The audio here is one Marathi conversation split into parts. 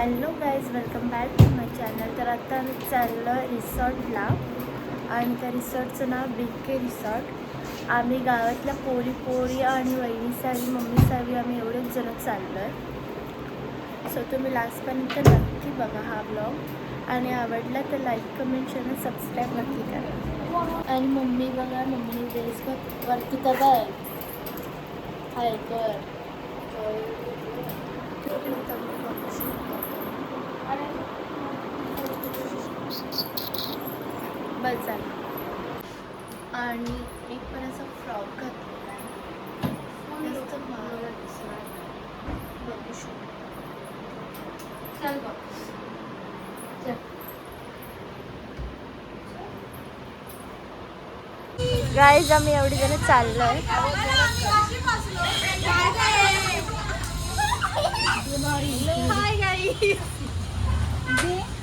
Hello guys, welcome back to my channel. तर आता आम्ही चाललो रिसॉर्टला आणि त्या रिसॉर्टचं नाव BK रिसॉर्ट. आम्ही गावातल्या पोरी आणि वहिनी सावी मम्मी सावी आम्ही एवढेच जण चाललो आहे. सो तुम्ही लास्टपर्यंत नक्की बघा हा ब्लॉग आणि आवडला तर लाईक कमेंट शेअर सबस्क्राईब नक्की करा. आणि मम्मी बघा, मम्मीने ड्रेस वरती बघा हाय कर बस झालं. आणि एक पण असा फ्रॉक घातलेला आहे, मस्त मला दिसला बघू शकतो. चल बॉक्स गाईज, आम्ही एवढी जण चाललोय.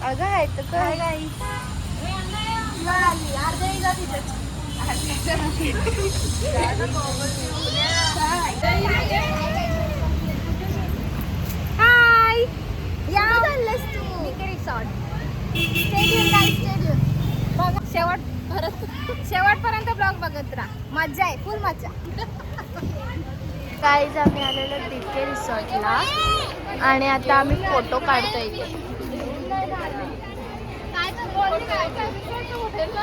अगं आहे तर काय हाय, या चाललेस तू BK रिसॉर्ट. शेवटपर्यंत ब्लॉग बघत राहा, मजा आहे, फुल मजा. गाईज, आम्ही आलेलो BK रिसॉर्टला आणि आता आम्ही फोटो काढतोय इथे.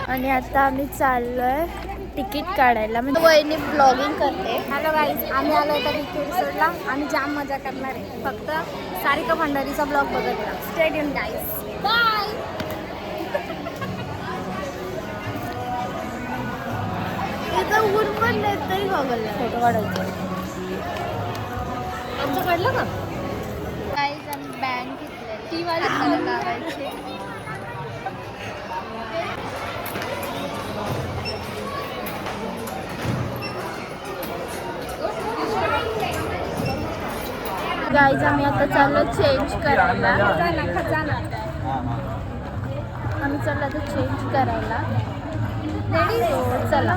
आणि आता आम्ही चाललोय तिकीट काढायला. म्हणजे वहिनी ब्लॉगिंग करते. हॅलो गाईज, आम्ही आलो होतो BK रिसॉर्टला. आम्ही जाम मजा करणार आहे. फक्त सारिका भंडारीचा ब्लॉग बघत राहा. Stay tune guys, bye. इथं ऊन पण नाही तरी बघायला फोटो काढायचे. आमचं काढलं का? गाईज, आम्ही बँक घेतलेली ती वाली लावायची. गाईज, आम्ही आता चाललो चेंज करायला. आम्ही चाललो आता चेंज करायला. चला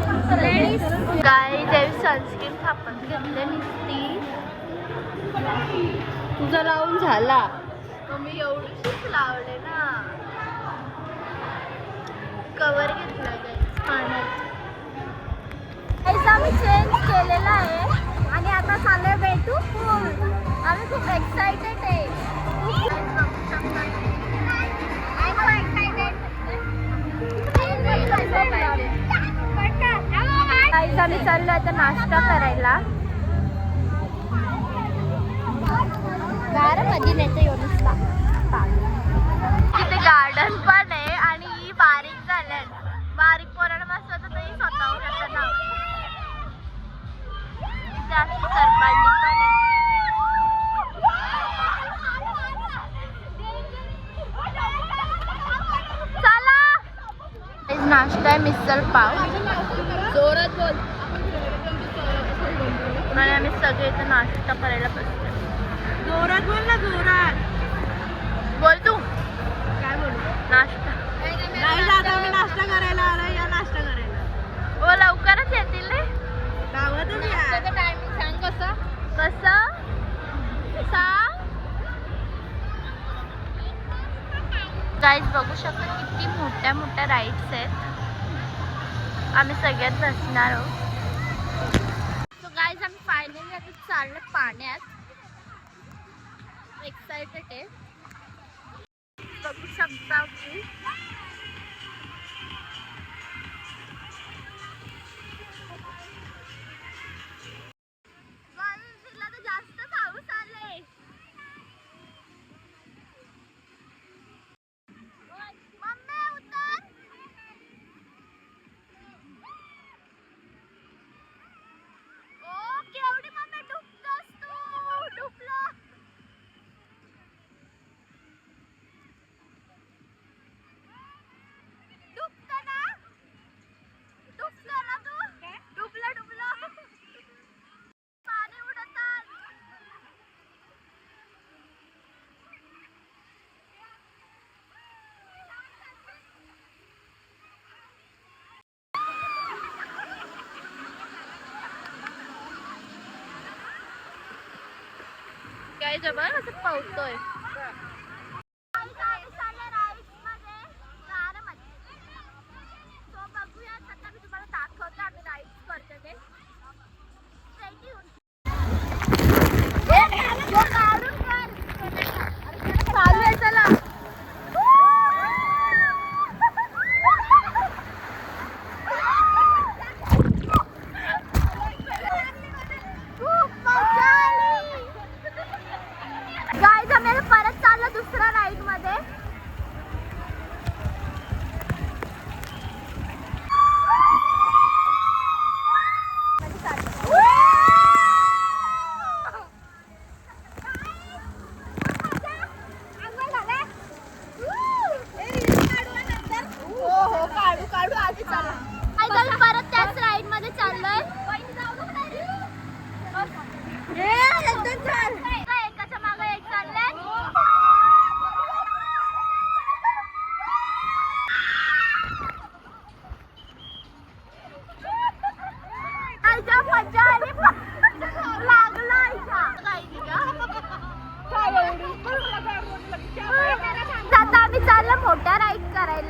गाईज, सनस्क्रीन थापत घेतलेली ती तुझा लावून झाला. मी एवढीशीच लावले ना. कवर घेतला गाईज पाण्यात. आम्ही चेंज केलेला आहे आणि आता चाललोय भेटू पूल. आम्ही खूप एक्साइटेड आहे. गाईज, आम्ही चाललो आता नाश्ता करायला. मध्ये नेते येऊन तिथे गार्डन पण आहे आणि ही बारीक झाल्या. बारीक पोराला मस्त होतं तरी स्वतःहून त्याचं नाव इथे अशी सरपांडी पण आहे. चला, नाश्ता आहे मिसळ पाव. जोरात बोल. आणि आम्ही सगळे इथे नाश्ता करायला बसलो. जोरात बोल ना, जोरात बोल. तू काय बोल? नाश्ता नाही जाता. आम्ही नाश्ता करायला आलो. या नाश्ता करायला. हो, लवकरच येतील रे. गावातच या. टायमिंग सांग कसं सांग. गाईज, बघू शकता किती मोठ्या मोठ्या राईड्स आहेत. आम्ही सगळ्यात बसणार आहोत. सो गाईज, आम्ही फायनली आता चाललो पाण्यात. एक्साइटेड आहे. बघू शकता की जास्त पाऊस आले. मम्मी उतर. ओ केवढी मम्मी डुबतोस तू. डुबलो. डुबतो ना. डुबलो ना तू. डुबलो. पाणी उडतात. काय जबा असं पावतोय.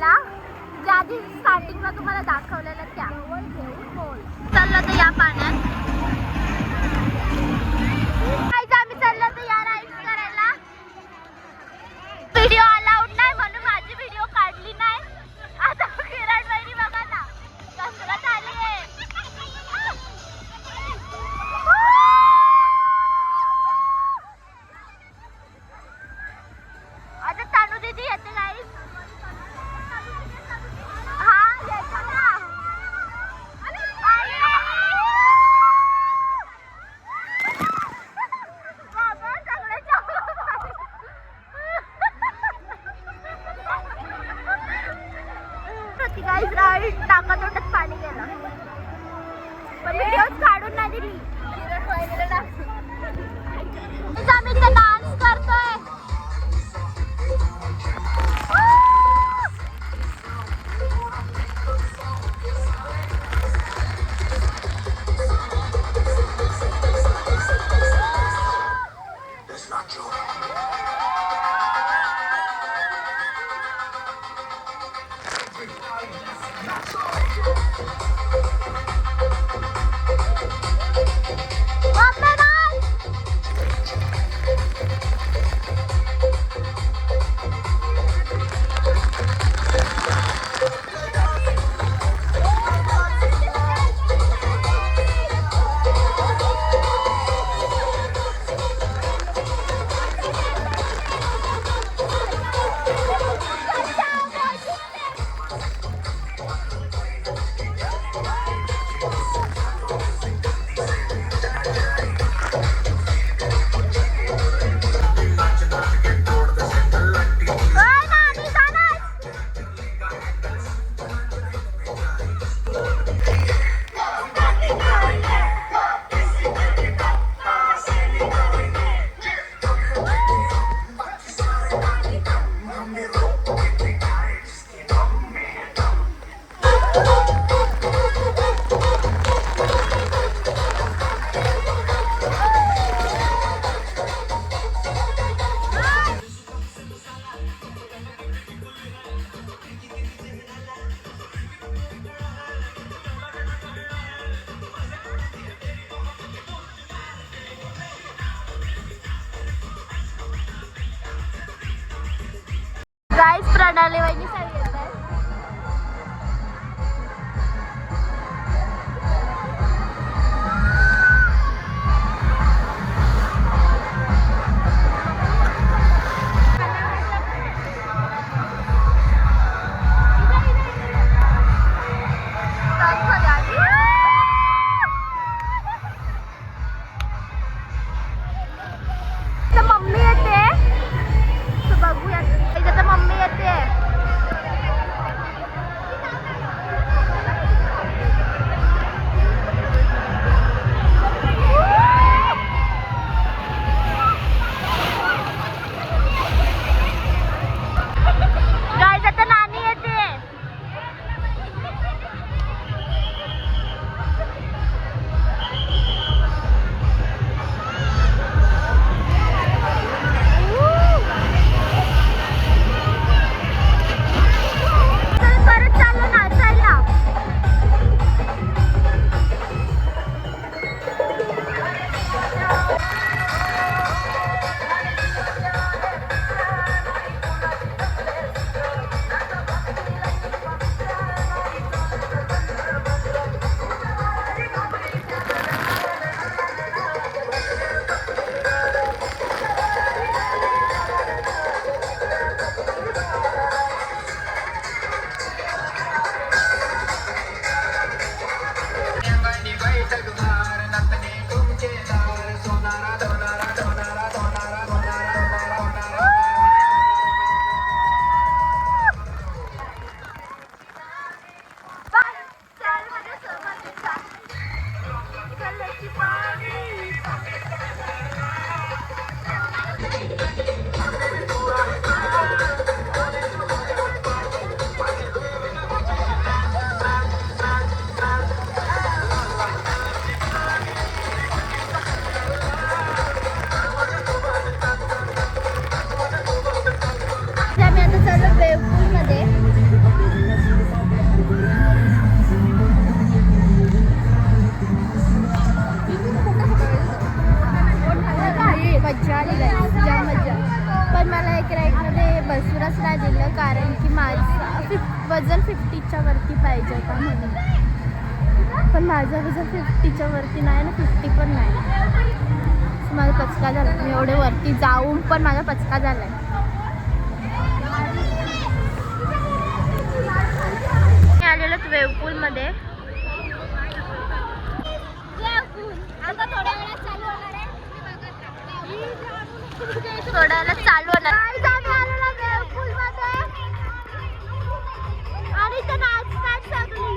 फिरायला, ज्या आधी स्टार्टिंगला तुम्हाला दाखवलेलं त्या. चाललं तर या पाण्यात. आम्ही चाललो तर या राईड्स करायला. व्हिडिओ अलाउड नाही म्हणून माझी व्हिडिओ काढली नाही. आता किरण वहिनी बघा ना कसरत आली आहे. आता तानू दीदी येते गाईस. हा येतो ना. बाबा सगळ्याच्या गाईस राईड नाकातोंडात पाणी गेलं पण व्हिडिओज काढून नाही दिली. आम्ही इथे डान्स करतोय. गाईस प्रणाली वहिनी सगळी येत आहे. मम्मी येते बघूया. मम्मी येते. बसूनच नाही दिलं कारण की माझं वजन 50च्या वरती पाहिजे होता म्हणून. पण माझं वजन 50च्या वरती नाही ना, 50 पण नाही. माझा पचका झाला. मी एवढे वरती जाऊन पण माझा पचका झाला आहे. मी आलेलो वेवपूलमध्ये. थोड्या वेळात चालू होणार. आणि इथं नाचतात सगळी.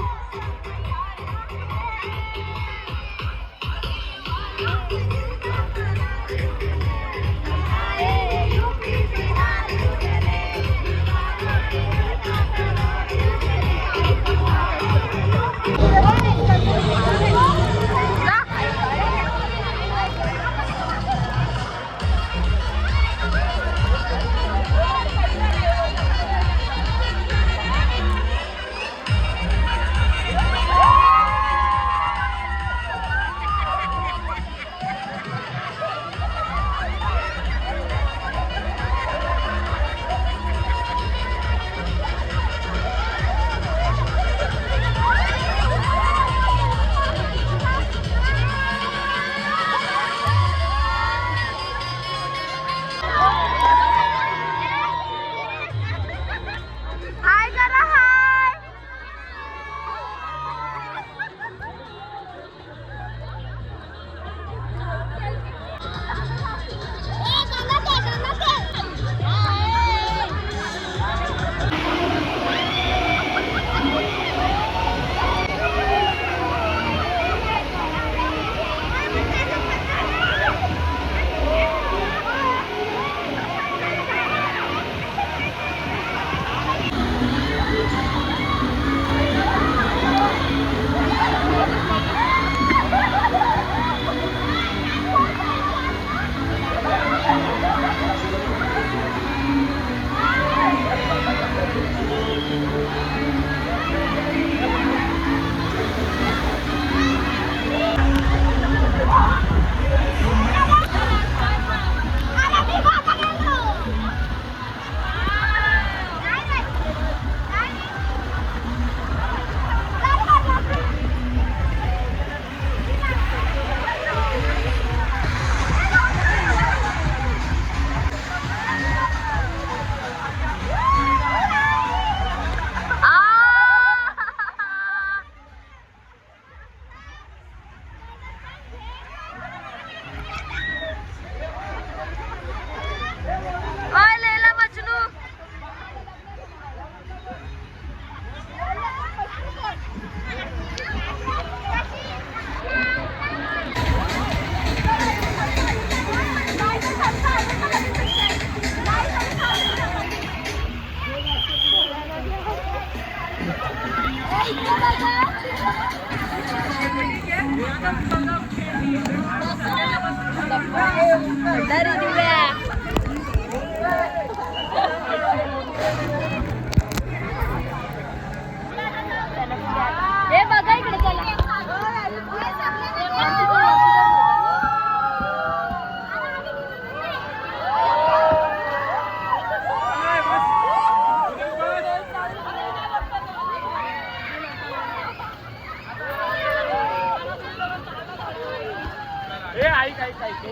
ऐक ऐक ऐक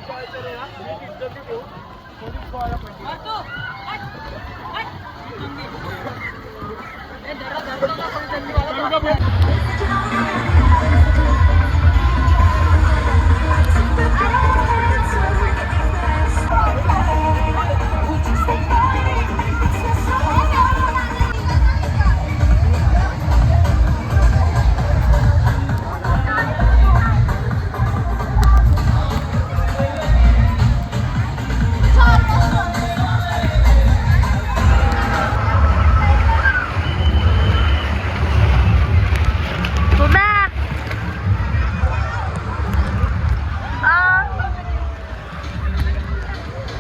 याच्या